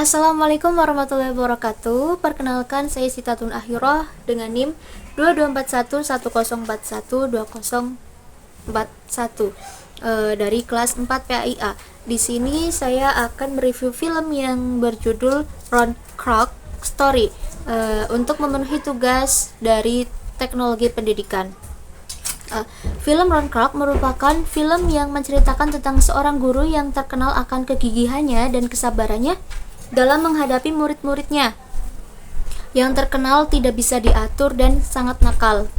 Assalamualaikum warahmatullahi wabarakatuh. Perkenalkan, saya Sitatun Akhirah dengan NIM 224110412041 dari kelas 4 PAIA. Di sini saya akan mereview film yang berjudul Ron Kroc Story untuk memenuhi tugas dari teknologi pendidikan. Film Ron Kroc merupakan film yang menceritakan tentang seorang guru yang terkenal akan kegigihannya dan kesabarannya dalam menghadapi murid-muridnya yang terkenal tidak bisa diatur dan sangat nakal.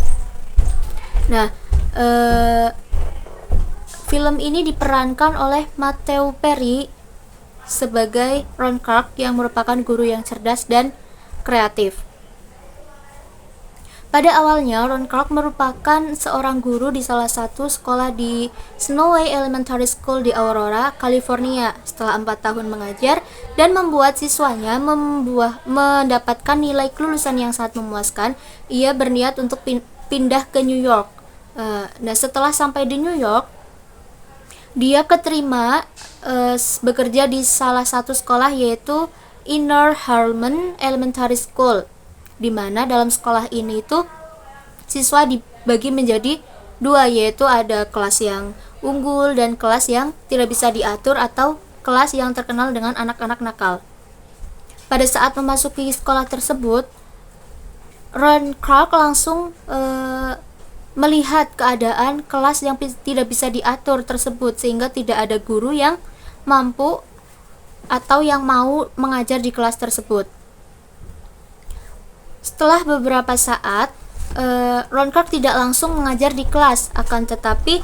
Nah, film ini diperankan oleh Matthew Perry sebagai Ron Kroc yang merupakan guru yang cerdas dan kreatif. Pada awalnya, Ron Kroc merupakan seorang guru di salah satu sekolah di Snoway Elementary School di Aurora, California. Setelah 4 tahun mengajar dan membuat siswanya mendapatkan nilai kelulusan yang sangat memuaskan, ia berniat untuk pindah ke New York. Nah, setelah sampai di New York, dia keterima bekerja di salah satu sekolah, yaitu Inner Harmon Elementary School, di mana dalam sekolah ini tuh siswa dibagi menjadi dua, yaitu ada kelas yang unggul dan kelas yang tidak bisa diatur atau kelas yang terkenal dengan anak-anak nakal. Pada saat memasuki sekolah tersebut, Ron Kroc langsung melihat keadaan kelas yang tidak bisa diatur tersebut, sehingga tidak ada guru yang mampu atau yang mau mengajar di kelas tersebut. Setelah beberapa saat, Ron Kroc tidak langsung mengajar di kelas, akan tetapi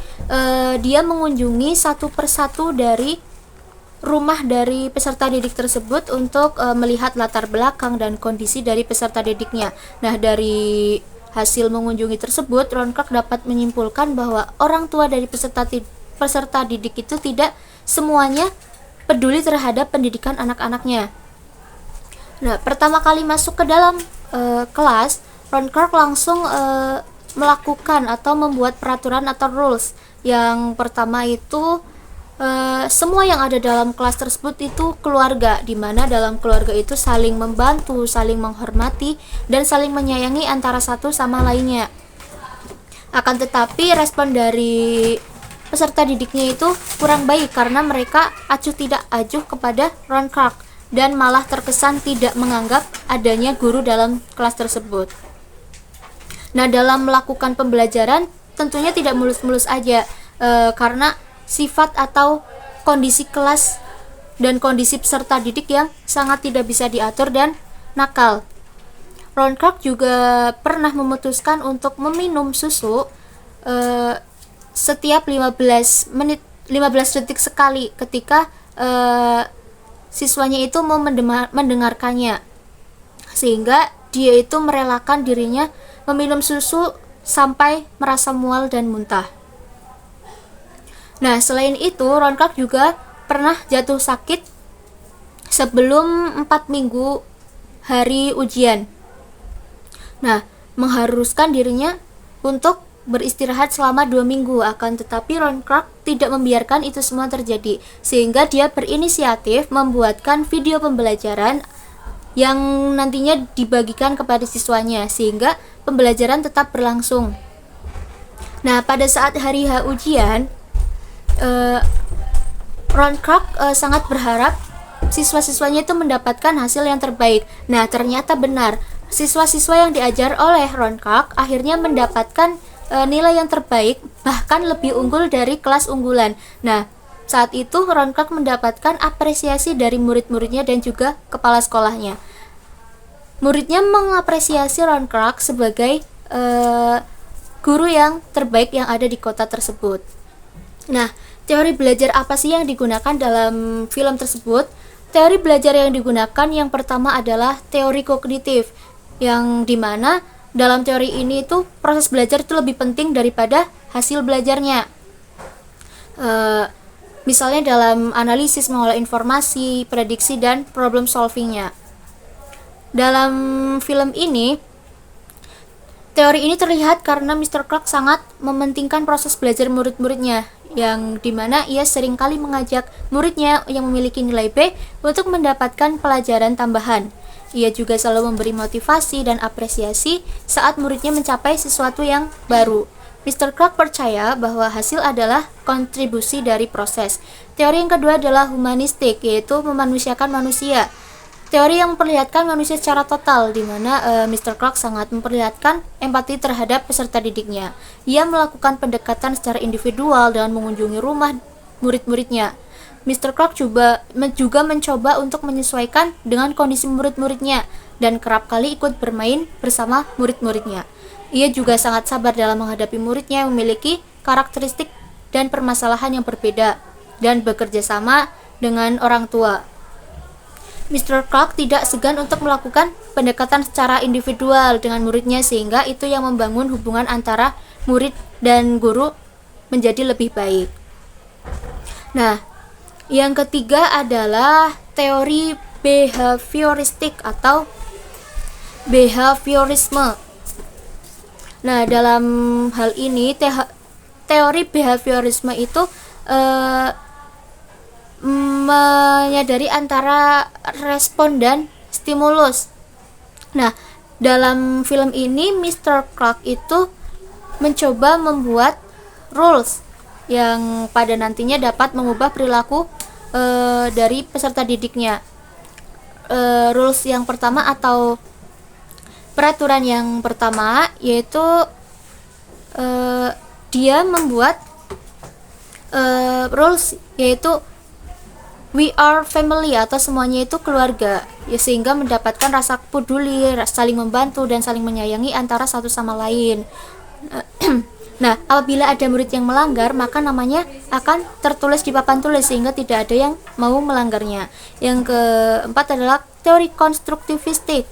dia mengunjungi satu persatu dari rumah dari peserta didik tersebut untuk melihat latar belakang dan kondisi dari peserta didiknya. Nah, dari hasil mengunjungi tersebut, Ron Kroc dapat menyimpulkan bahwa orang tua dari peserta didik itu tidak semuanya peduli terhadap pendidikan anak-anaknya. Nah, pertama kali masuk ke dalam kelas, Ron Kroc langsung melakukan atau membuat peraturan atau rules. Yang pertama itu semua yang ada dalam kelas tersebut itu keluarga, di mana dalam keluarga itu saling membantu, saling menghormati, dan saling menyayangi antara satu sama lainnya. Akan tetapi respon dari peserta didiknya itu kurang baik karena mereka acuh tidak acuh kepada Ron Kroc dan malah terkesan tidak menganggap adanya guru dalam kelas tersebut. Nah, dalam melakukan pembelajaran tentunya tidak mulus-mulus aja karena sifat atau kondisi kelas dan kondisi peserta didik yang sangat tidak bisa diatur dan nakal. Ron Kroc juga pernah memutuskan untuk meminum susu setiap 15 detik sekali ketika siswanya itu mau mendengarkannya, sehingga dia itu merelakan dirinya meminum susu sampai merasa mual dan muntah. Nah, selain itu, Ron Kroc juga pernah jatuh sakit sebelum 4 minggu hari ujian. Nah, mengharuskan dirinya untuk beristirahat selama 2 minggu, akan tetapi Ron Kroc tidak membiarkan itu semua terjadi, sehingga dia berinisiatif membuatkan video pembelajaran yang nantinya dibagikan kepada siswanya, sehingga pembelajaran tetap berlangsung. Nah, pada saat hari H ujian, Ron Kroc sangat berharap siswa-siswanya itu mendapatkan hasil yang terbaik. Nah, ternyata benar, siswa-siswa yang diajar oleh Ron Kroc akhirnya mendapatkan nilai yang terbaik, bahkan lebih unggul dari kelas unggulan. Nah, saat itu Ron Kroc mendapatkan apresiasi dari murid-muridnya dan juga kepala sekolahnya. Muridnya mengapresiasi Ron Kroc sebagai guru yang terbaik yang ada di kota tersebut. Nah, teori belajar apa sih yang digunakan dalam film tersebut? Teori belajar yang digunakan yang pertama adalah teori kognitif, yang dimana dalam teori ini itu proses belajar itu lebih penting daripada hasil belajarnya. Misalnya dalam analisis, mengolah informasi, prediksi, dan problem solvingnya. Dalam film ini, teori ini terlihat karena Mr. Kroc sangat mementingkan proses belajar murid-muridnya, yang dimana ia seringkali mengajak muridnya yang memiliki nilai B untuk mendapatkan pelajaran tambahan. Ia juga selalu memberi motivasi dan apresiasi saat muridnya mencapai sesuatu yang baru. Mr. Clark percaya bahwa hasil adalah kontribusi dari proses. Teori yang kedua adalah humanistik, yaitu memanusiakan manusia. Teori yang memperlihatkan manusia secara total, di mana Mr. Clark sangat memperlihatkan empati terhadap peserta didiknya. Ia melakukan pendekatan secara individual dengan mengunjungi rumah murid-muridnya. Mr. Clark juga mencoba untuk menyesuaikan dengan kondisi murid-muridnya dan kerap kali ikut bermain bersama murid-muridnya. Ia juga sangat sabar dalam menghadapi muridnya yang memiliki karakteristik dan permasalahan yang berbeda dan bekerja sama dengan orang tua. Mr. Clark tidak segan untuk melakukan pendekatan secara individual dengan muridnya sehingga itu yang membangun hubungan antara murid dan guru menjadi lebih baik. Nah, yang ketiga adalah teori behavioristik atau behaviorisme. Nah, dalam hal ini teori behaviorisme itu menyadari antara respon dan stimulus. Nah, dalam film ini Mr. Clark itu mencoba membuat rules yang pada nantinya dapat mengubah perilaku dari peserta didiknya. Rules yang pertama atau peraturan yang pertama yaitu dia membuat rules yaitu we are family atau semuanya itu keluarga, ya, sehingga mendapatkan rasa peduli, saling membantu dan saling menyayangi antara satu sama lain. Nah, apabila ada murid yang melanggar, maka namanya akan tertulis di papan tulis sehingga tidak ada yang mau melanggarnya. Yang keempat adalah teori konstruktivistik.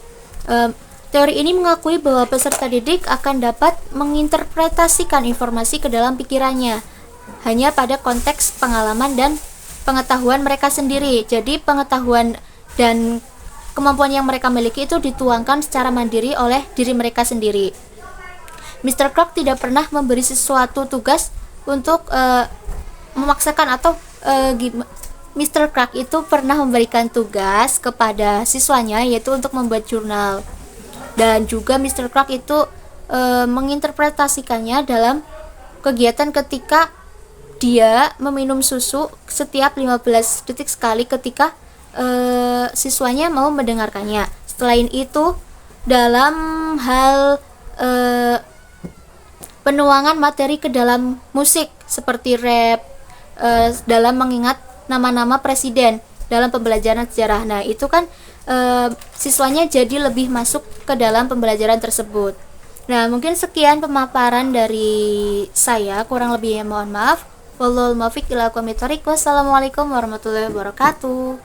Teori ini mengakui bahwa peserta didik akan dapat menginterpretasikan informasi ke dalam pikirannya hanya pada konteks pengalaman dan pengetahuan mereka sendiri. Jadi pengetahuan dan kemampuan yang mereka miliki itu dituangkan secara mandiri oleh diri mereka sendiri. Mr. Clark tidak pernah memberi sesuatu tugas untuk memaksakan atau Mr. Clark itu pernah memberikan tugas kepada siswanya yaitu untuk membuat jurnal. Dan juga Mr. Clark itu menginterpretasikannya dalam kegiatan ketika dia meminum susu setiap 15 detik sekali ketika siswanya mau mendengarkannya. Selain itu, dalam hal penuangan materi ke dalam musik seperti rap, dalam mengingat nama-nama presiden dalam pembelajaran sejarah. Nah, itu kan siswanya jadi lebih masuk ke dalam pembelajaran tersebut. Nah, mungkin sekian pemaparan dari saya, kurang lebihnya mohon maaf. Wallahul muwaffiq ila aqwamit thoriq. Wassalamualaikum warahmatullahi wabarakatuh.